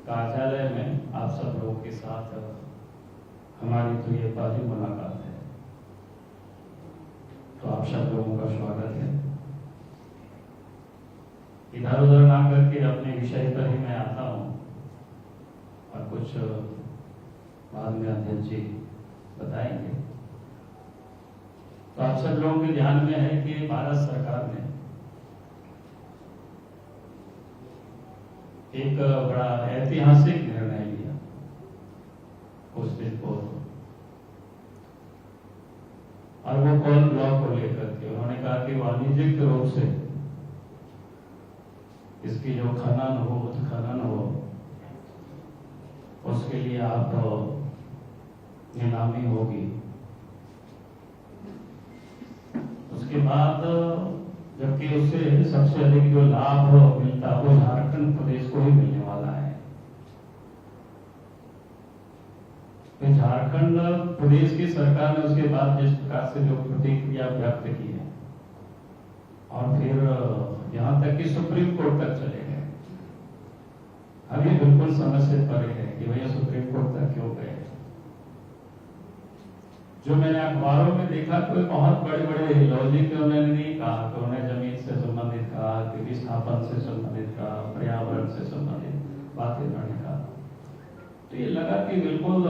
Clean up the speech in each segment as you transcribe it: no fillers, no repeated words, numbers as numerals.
कार्यालय में आप सब लोगों के साथ हमारी तो ये पहली मुलाकात है, तो आप सब लोगों का स्वागत है। इधर उधर ना करके अपने विषय पर ही मैं आता हूँ और कुछ बाद में अध्यक्ष जी बताएंगे। तो आप सब लोगों के ध्यान में है कि भारत सरकार ने एक बड़ा ऐतिहासिक निर्णय लिया कुछ दिन पूर्व, और वो कोल ब्लॉक को लेकर के उन्होंने कहा कि वाणिज्यिक रूप से इसकी जो खनन हो उत्खनन हो उसके लिए आप नीलामी होगी। उसके बाद जबकि उससे सबसे अधिक जो लाभ मिलता वो झारखंड प्रदेश को ही मिलने वाला है। तो झारखंड प्रदेश की सरकार ने उसके बाद जिस प्रकार से जो प्रतिक्रिया व्यक्त की है और फिर यहाँ तक कि सुप्रीम कोर्ट तक चले गए। अब ये बिल्कुल समझ से परे है कि भैया सुप्रीम कोर्ट तक क्यों गए। जो मैंने अखबारों में देखा कोई बहुत बड़े बड़े लॉजिक उन्होंने नहीं कहा कि उन्हें जमीन से संबंधित कहा, कि विस्थापन से संबंधित कहा, पर्यावरण से संबंधित बातें उन्होंने कहा। तो ये लगा कि बिल्कुल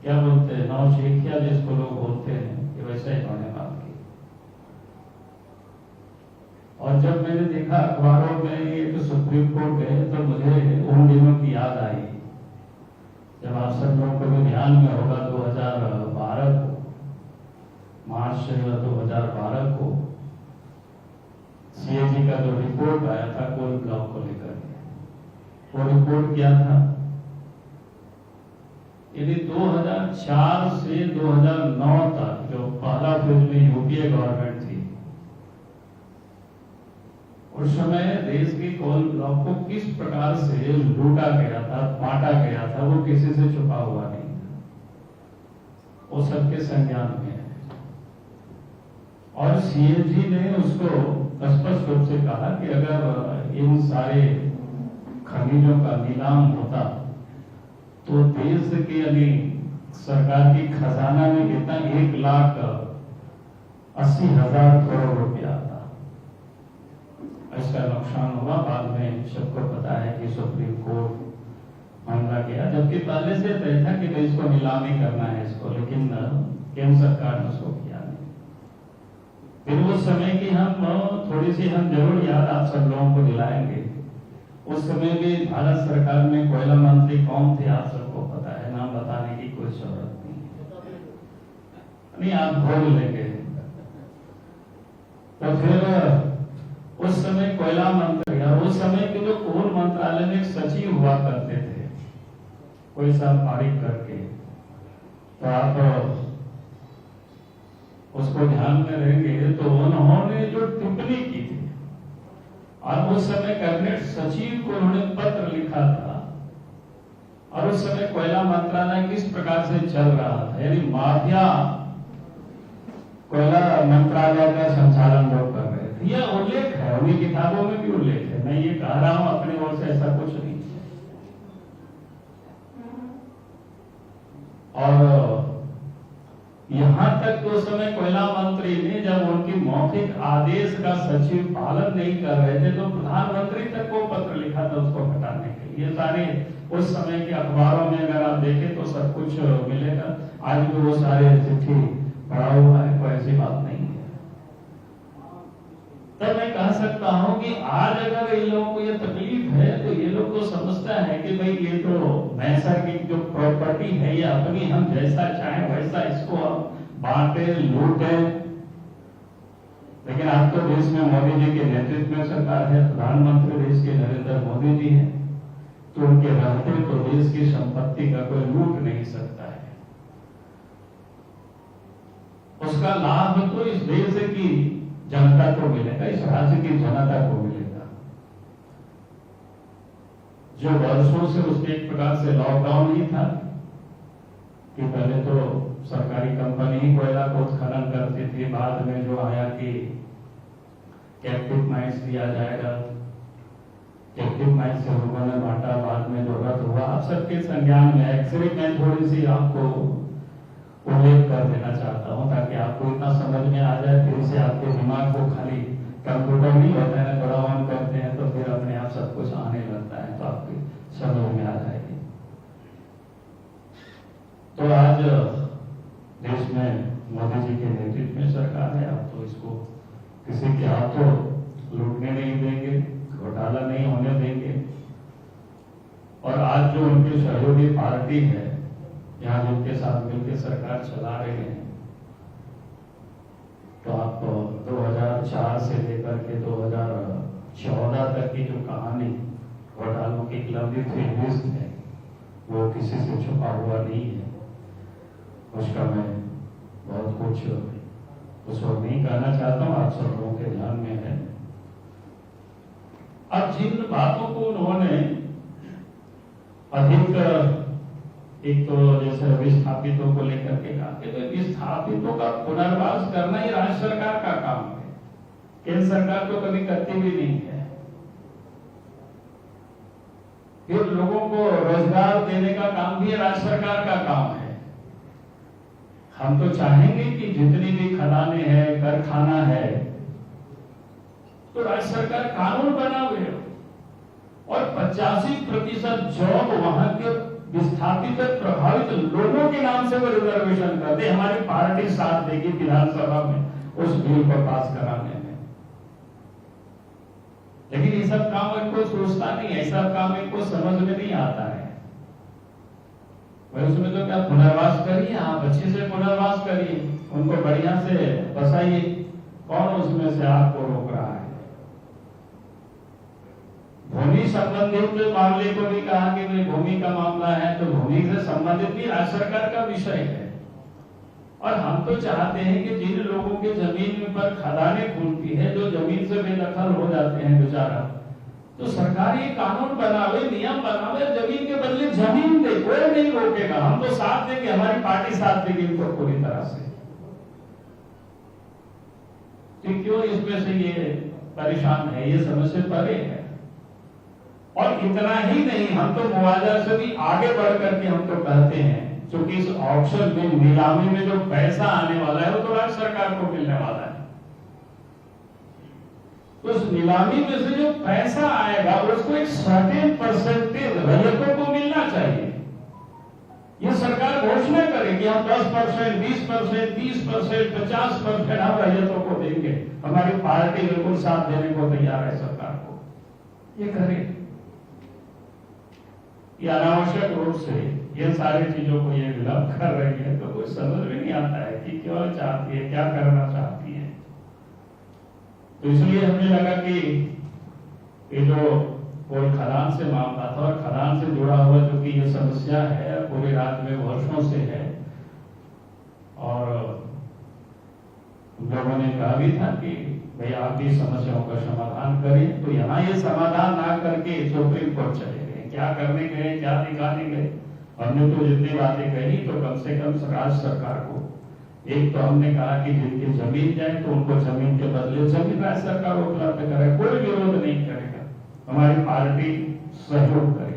क्या बोलते हैं नौशेखिया जिसको लोग बोलते हैं कि वैसा ही उन्होंने बात की। और जब मैंने देखा अखबारों में ये तो सुप्रीम कोर्ट गए तो मुझे उन दिनों की याद आई जब आप सब लोगों को भी ध्यान में होगा 2012 को मार्च 2012 को सीएजी का जो रिपोर्ट आया था कोल ब्लॉक को लेकर के, वो रिपोर्ट क्या था, यदि 2004 से 2009 तक जो पहला फेज में यूपीए गवर्नमेंट थी उस समय देश के कोल ब्लॉक को किस प्रकार से लूटा गया था, बांटा गया था, वो किसी से छुपा हुआ नहीं था, वो सबके संज्ञान में है। और सीएजी ने उसको स्पष्ट रूप से कहा कि अगर इन सारे खनिजों का नीलाम होता तो देश के यानी सरकार की खजाना में कितना 1,80,000 करोड़ रुपया था, इसका नुकसान हुआ। बाद में सबको पता है कि सुप्रीम कोर्ट मामला गया, जबकि पहले से तय था कि इसको नीलामी करना है इसको, लेकिन केंद्र सरकार ने उसको किया नहीं। फिर उस समय की हम थोड़ी सी हम जरूर याद आप सब लोगों को दिलाएंगे। उस समय भी भारत सरकार में कोयला मंत्री कौन थे आप सबको पता है, नाम बताने की कोई जरूरत नहीं, आप भूल लेंगे। तो फिर उस समय कोयला मंत्री और उस समय के जो कोल मंत्रालय में एक सचिव हुआ करते थे कोई साल पारिक करके, तो आप उसको ध्यान में रहेंगे तो उन्होंने जो टिप्पणी की थी और उस समय कैबिनेट सचिव को उन्होंने पत्र लिखा था और उस समय कोयला मंत्रालय किस प्रकार से चल रहा था, यानी माफिया कोयला मंत्रालय का संचालन लोग कर रहे थे। यह उल्लेख है, उन्हीं किताबों में भी उल्लेख है, मैं ये कह रहा हूं अपनी ओर से, ऐसा कुछ नहीं। और यहां तक तो उस समय कोयला मंत्री ने जब उनकी मौखिक आदेश का सचिव पालन नहीं कर रहे थे तो प्रधानमंत्री तक को पत्र लिखा था उसको हटाने के लिए। सारे उस समय के अखबारों में अगर आप देखें तो सब कुछ मिलेगा। आज भी वो सारे चिट्ठी पड़ा हुआ है, कोई ऐसी बात नहीं है। तब मैं कह सकता हूं कि आज अगर इन लोगों को ये तकलीफ है तो ये लोग तो समझता है कि भाई ये तो नैसर्गिक जो प्रॉपर्टी है ये अपनी, हम जैसा चाहें वैसा इसको हम बांटे लूटे। लेकिन आज तो देश में मोदी जी के नेतृत्व में सरकार है, प्रधानमंत्री देश के नरेंद्र मोदी जी हैं, तो उनके रहते तो देश की संपत्ति का कोई लूट नहीं सकता है। उसका लाभ तो इस देश की जनता को मिलेगा, इस राज्य की जनता को मिलेगा। जो वर्षों से उसमें एक प्रकार से लॉकडाउन ही था कि पहले तो सरकारी कंपनी ही कोयला को उत्खनन करती थी, बाद में जो आया कि कैप्टिव माइंस दिया जाएगा, कैप्टिव माइंस से लोगों ने बांटा, बाद में जरूरत आप सबके संज्ञान में है। सिर्फ मैं थोड़ी सी आपको उल्लेख कर देना चाहता हूँ ताकि आपको इतना समझ में आ जाए, फिर से आपके दिमाग को खाली कंप्यूटर नहीं होता है, थोड़ा ऑन करते हैं तो फिर अपने आप सब कुछ आने लगता है, तो आपकी समझ में आ जाएगी। तो आज देश में मोदी जी के नेतृत्व में सरकार है, अब तो इसको किसी के हाथों लूटने नहीं देंगे, घोटाला नहीं होने देंगे। और आज जो उनकी सहयोगी पार्टी है, यहाँ जिनके साथ मिलकर सरकार चला रहे हैं, तो आप 2004 से लेकर के 2014 तक की जो कहानी घोटालों की लंबी फहरिस्त है, वो किसी से छुपा हुआ नहीं है। उसका मैं बहुत कुछ उस वक्त नहीं कहना चाहता हूँ, आप सब लोगों के ध्यान में है। अब जिन बातों को उन्होंने अधिक, एक तो जैसे विस्थापितों को लेकर के कहा कि तो विस्थापितों का पुनर्वास करना ही राज्य सरकार का काम है, केंद्र सरकार तो कभी करती भी नहीं है। फिर लोगों को रोजगार देने का काम भी राज्य सरकार का काम है। हम तो चाहेंगे कि जितनी भी खदानें हैं, कारखाना है, तो राज्य सरकार कानून बनावे और 85% जॉब वहां के विस्थापित प्रभावित लोगों के नाम से वो रिजर्वेशन कर दे। हमारी पार्टी साथ देगी विधानसभा में उस बिल को पास कराने में। लेकिन ये सब काम इनको सोचता नहीं, ऐसा काम इनको समझ में नहीं आता है। वह उसमें तो क्या पुनर्वास करिए, आप अच्छे से पुनर्वास करिए, उनको बढ़िया से बसाइए, कौन उसमें से आपको रोक रहा है। भूमि संबंधित मामले को भी कहा कि भाई भूमि का मामला है तो भूमि से संबंधित भी राज्य सरकार का विषय है। और हम तो चाहते हैं कि जिन लोगों के जमीन पर खदानें खुलती है, जो जमीन से बेदखल हो जाते हैं बेचारा, तो सरकार ये कानून बनावे, नियम बनावे, जमीन के बदले जमीन दे, कोई नहीं रोकेगा। हम तो साथ देंगे, हमारी पार्टी साथ देगी इनको पूरी तरह से। तो क्यों इसमें से ये परेशान है, ये समस्या परे है। और इतना ही नहीं, हम तो मुआवजा से भी आगे बढ़ करके हम तो कहते हैं, क्योंकि इस ऑक्शन में नीलामी में जो पैसा आने वाला है वो तो राज्य सरकार को मिलने वाला है। तो उस नीलामी में से जो पैसा आएगा उसको एक सर्टेन परसेंटेज रैयतों को मिलना चाहिए। ये सरकार घोषणा करे कि हम 10%, 20%, 30%, 50% हम रैयतों को देंगे। हमारी पार्टी बिल्कुल साथ देने को तैयार है सरकार को, ये करे। ये अनावश्यक रूप से ये सारी चीजों को ये विलंब कर रही है, तो कोई समझ में नहीं आता है कि क्यों चाहती है, क्या करना चाहती है। तो इसलिए हमें लगा कि ये जो कोई खदान से मामला था और खदान से जुड़ा हुआ जो कि ये समस्या है पूरे राज्य में वर्षों से है, और लोगों ने कहा भी था कि भाई आप भी समस्याओं का समाधान करें। तो यहाँ ये समाधान ना करके सुप्रीम कोर्ट चले गए, क्या करने गए, क्या दिखाने गए। हमने तो जितनी बातें कही, तो कम से कम राज्य सरकार को एक तो हमने कहा कि जिनकी जमीन जाए तो उनको जमीन के बदले जमीन राज्य सरकार उपलब्ध करे, कोई विरोध नहीं करेगा, हमारी पार्टी सहयोग करे।